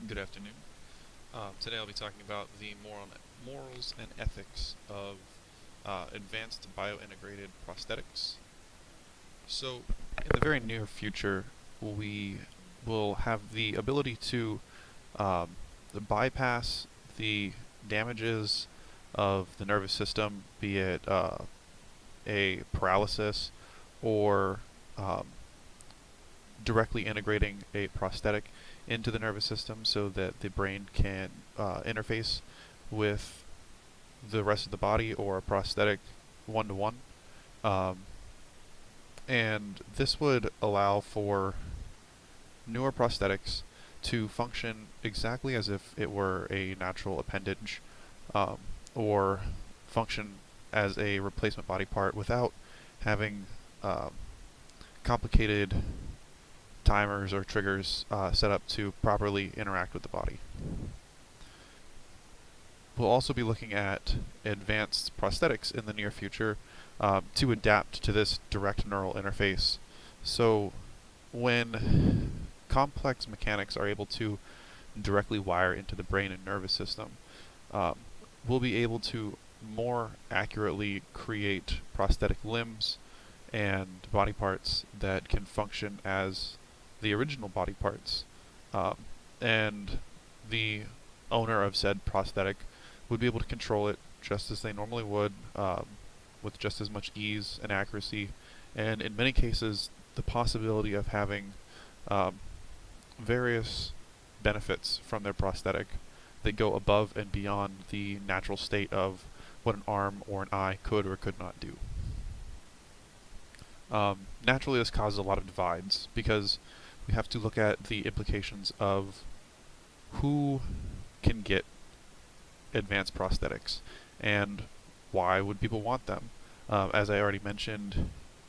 Good afternoon. Today I'll be talking about the morals and ethics of advanced biointegrated prosthetics. So, in the very near future, we will have the ability to um, bypass the damages of the nervous system, be it a paralysis or um, directly integrating a prosthetic into the nervous system so that the brain can interface with the rest of the body or a prosthetic one to one. And this would allow for newer prosthetics to function exactly as if it were a natural appendage um, or function as a replacement body part without having um, complicated timers or triggers set up to properly interact with the body. We'll also be looking at advanced prosthetics in the near future to adapt to this direct neural interface. So when complex mechanics are able to directly wire into the brain and nervous system, um, we'll be able to more accurately create prosthetic limbs and body parts that can function as the original body parts. Um, and the owner of said prosthetic would be able to control it just as they normally would, with just as much ease and accuracy, and in many cases, the possibility of having um, various benefits from their prosthetic that go above and beyond the natural state of what an arm or an eye could or could not do. Naturally, this causes a lot of divides because we have to look at the implications of who can get advanced prosthetics and why would people want them. As I already mentioned,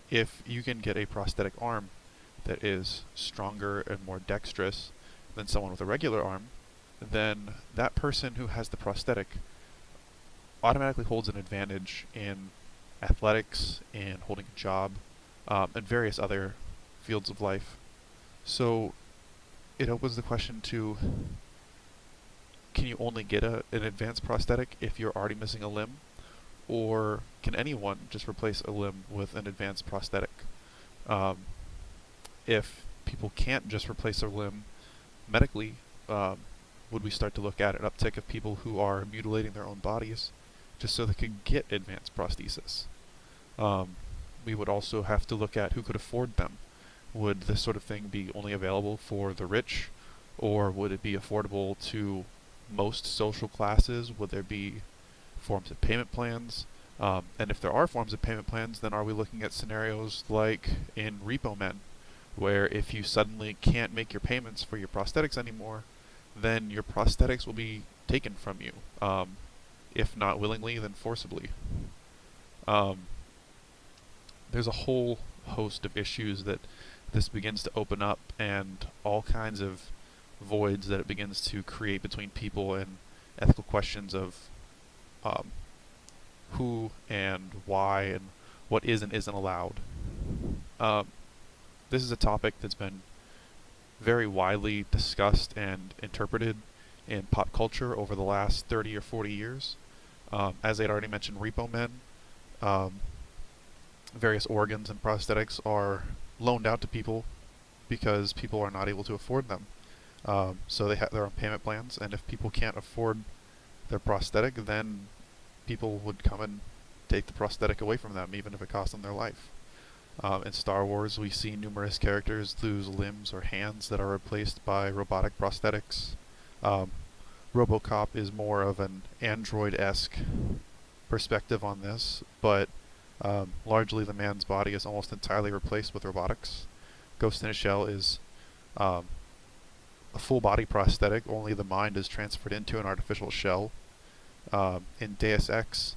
if you can get a prosthetic arm that is stronger and more dexterous than someone with a regular arm, then that person who has the prosthetic automatically holds an advantage in athletics, in holding a job, and various other fields of life. So it opens the question to, can you only get an advanced prosthetic if you're already missing a limb? Or can anyone just replace a limb with an advanced prosthetic? Um, if people can't just replace a limb medically, would we start to look at an uptick of people who are mutilating their own bodies just so they could get advanced prosthesis? We would also have to look at who could afford them. Would this sort of thing be only available for the rich, or would it be affordable to most social classes? Would there be forms of payment plans? And if there are forms of payment plans, then are we looking at scenarios like in Repo Men, where if you suddenly can't make your payments for your prosthetics anymore, then your prosthetics will be taken from you, if not willingly, then forcibly. Um, there's a whole host of issues that this begins to open up, and all kinds of voids that it begins to create between people, and ethical questions of um, who and why and what is and isn't allowed. Um, this is a topic that's been very widely discussed and interpreted in pop culture over the last 30 or 40 years. As I'd already mentioned, Repo Men, um, various organs and prosthetics are loaned out to people because people are not able to afford them. So they have their own payment plans, and if people can't afford their prosthetic, then people would come and take the prosthetic away from them, even if it cost them their life. In Star Wars, we see numerous characters lose limbs or hands that are replaced by robotic prosthetics. Um, RoboCop is more of an android-esque perspective on this, but largely the man's body is almost entirely replaced with robotics. Ghost in a Shell is um, a full body prosthetic, only the mind is transferred into an artificial shell. In Deus Ex,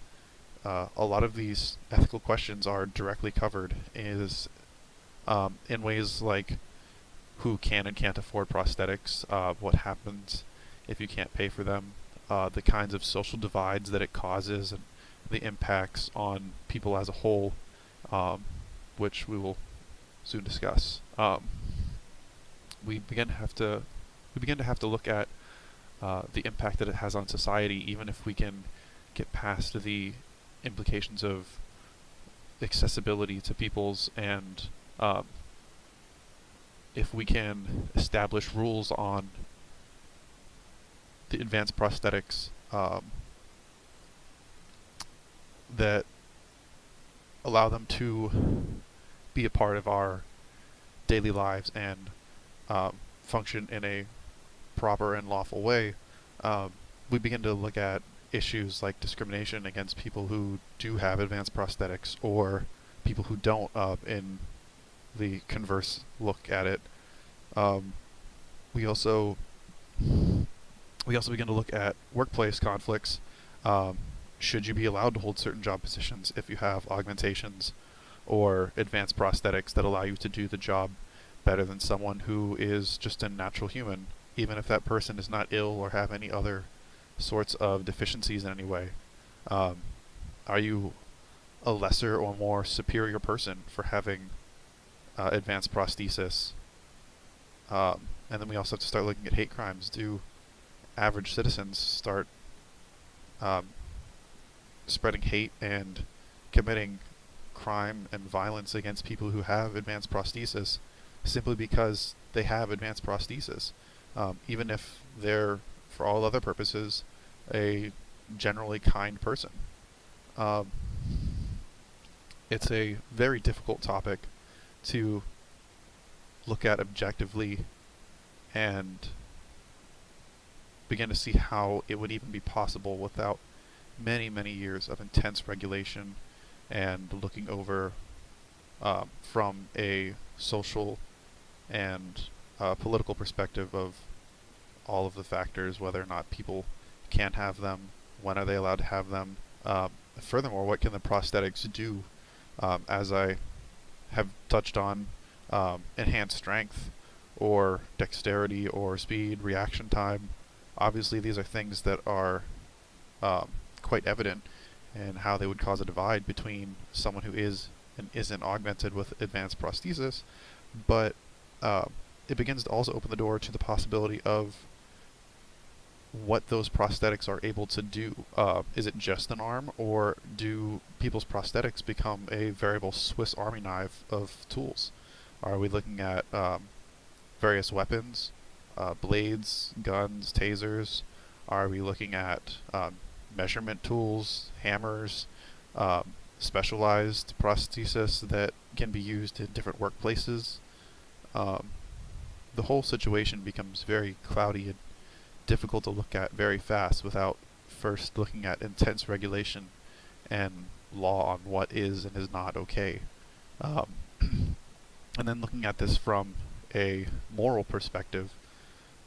a lot of these ethical questions are directly covered is in ways like who can and can't afford prosthetics, what happens if you can't pay for them, the kinds of social divides that it causes, and the impacts on people as a whole, which we will soon discuss. We begin to have to look at the impact that it has on society, even if we can get past the implications of accessibility to people's, and if we can establish rules on the advanced prosthetics that allow them to be a part of our daily lives and function in a proper and lawful way, we begin to look at issues like discrimination against people who do have advanced prosthetics or people who don't, in the converse look at it. We also begin to look at workplace conflicts. Should you be allowed to hold certain job positions if you have augmentations or advanced prosthetics that allow you to do the job better than someone who is just a natural human, even if that person is not ill or have any other sorts of deficiencies in any way? Are you a lesser or more superior person for having advanced prosthesis? And then we also have to start looking at hate crimes. Do average citizens start spreading hate and committing crime and violence against people who have advanced prosthesis simply because they have advanced prosthesis, even if they're, for all other purposes, a generally kind person? It's a very difficult topic to look at objectively and begin to see how it would even be possible without many, many years of intense regulation and looking over from a social and political perspective of all of the factors, whether or not people can have them, when are they allowed to have them. Furthermore, what can the prosthetics do? As I have touched on, enhance strength or dexterity or speed, reaction time. Obviously, these are things that are quite evident in how they would cause a divide between someone who is and isn't augmented with advanced prosthesis, but it begins to also open the door to the possibility of what those prosthetics are able to do. Is it just an arm, or do people's prosthetics become a veritable Swiss Army knife of tools? Are we looking at various weapons, blades, guns, tasers? Are we looking at measurement tools, hammers, specialized prosthesis that can be used in different workplaces? The whole situation becomes very cloudy and difficult to look at very fast without first looking at intense regulation and law on what is and is not okay. And then looking at this from a moral perspective,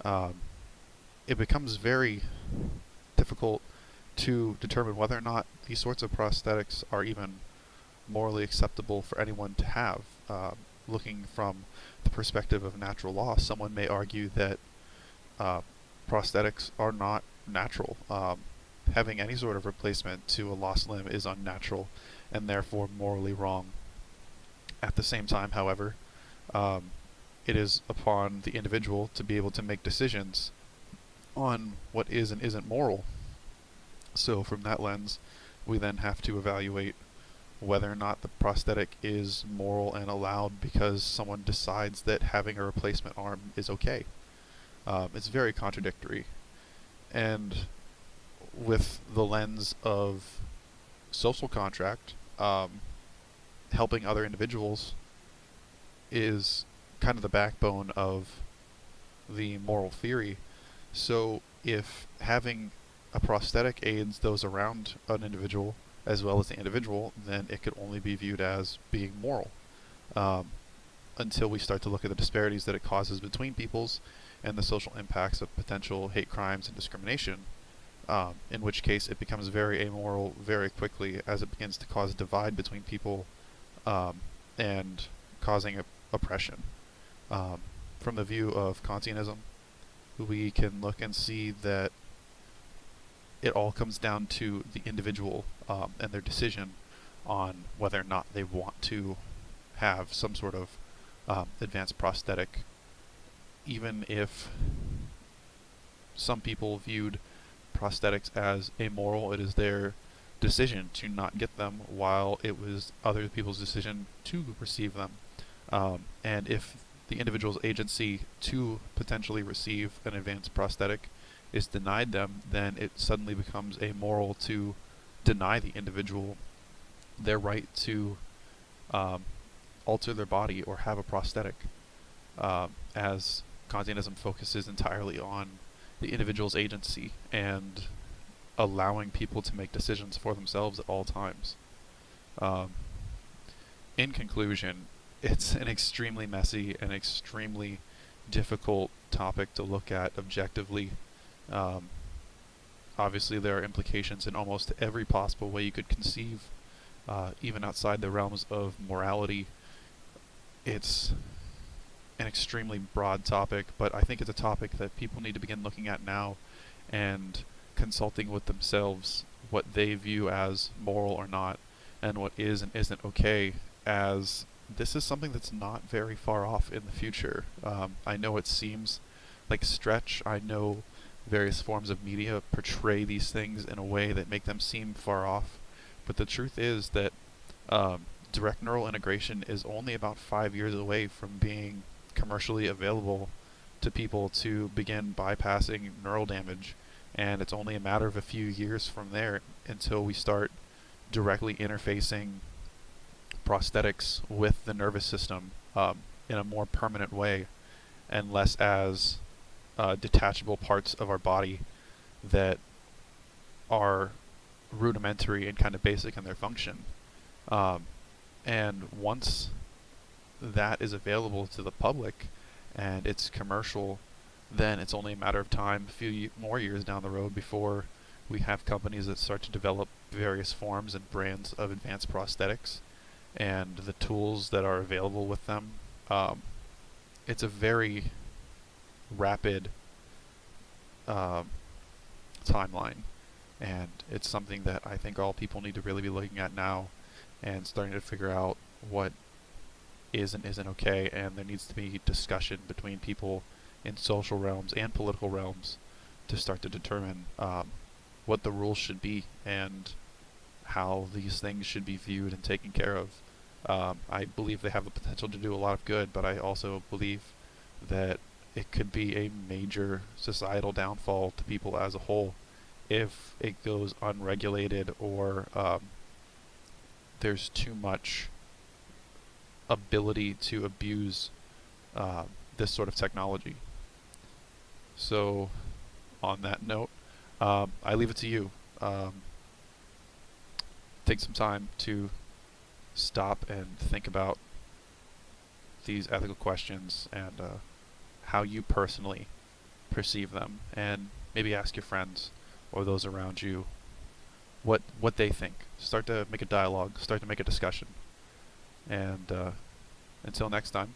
it becomes very difficult to determine whether or not these sorts of prosthetics are even morally acceptable for anyone to have. Looking from the perspective of natural law, someone may argue that prosthetics are not natural. Having any sort of replacement to a lost limb is unnatural and therefore morally wrong. At the same time, however, it is upon the individual to be able to make decisions on what is and isn't moral. So from that lens, we then have to evaluate whether or not the prosthetic is moral and allowed because someone decides that having a replacement arm is okay. It's very contradictory. And with the lens of social contract, helping other individuals is kind of the backbone of the moral theory. So if having a prosthetic aids those around an individual as well as the individual, then it could only be viewed as being moral. Until we start to look at the disparities that it causes between peoples and the social impacts of potential hate crimes and discrimination, in which case it becomes very amoral very quickly as it begins to cause divide between people and causing oppression. From the view of Kantianism, we can look and see that it all comes down to the individual and their decision on whether or not they want to have some sort of advanced prosthetic, even if some people viewed prosthetics as amoral. It is their decision to not get them, while it was other people's decision to receive them. And if the individual's agency to potentially receive an advanced prosthetic is denied them, then it suddenly becomes amoral to deny the individual their right to alter their body or have a prosthetic, as Kantianism focuses entirely on the individual's agency and allowing people to make decisions for themselves at all times. In conclusion, it's an extremely messy and extremely difficult topic to look at objectively. Obviously, there are implications in almost every possible way you could conceive, even outside the realms of morality. It's an extremely broad topic, but I think it's a topic that people need to begin looking at now and consulting with themselves what they view as moral or not, and what is and isn't okay, as this is something that's not very far off in the future. I know it seems like a stretch. I know various forms of media portray these things in a way that make them seem far off, but the truth is that direct neural integration is only about 5 years away from being commercially available to people to begin bypassing neural damage, and it's only a matter of a few years from there until we start directly interfacing prosthetics with the nervous system in a more permanent way, and less as detachable parts of our body that are rudimentary and kind of basic in their function. And once that is available to the public and it's commercial, then it's only a matter of time, a few more years down the road, before we have companies that start to develop various forms and brands of advanced prosthetics and the tools that are available with them. It's a very rapid timeline, and it's something that I think all people need to really be looking at now and starting to figure out what is and isn't okay, and there needs to be discussion between people in social realms and political realms to start to determine what the rules should be and how these things should be viewed and taken care of. I believe they have the potential to do a lot of good, but I also believe that it could be a major societal downfall to people as a whole if it goes unregulated, or there's too much ability to abuse this sort of technology. So, on that note, I leave it to you. Take some time to stop and think about these ethical questions and how you personally perceive them, and maybe ask your friends or those around you what they think. Start to make a dialogue, start to make a discussion, and until next time.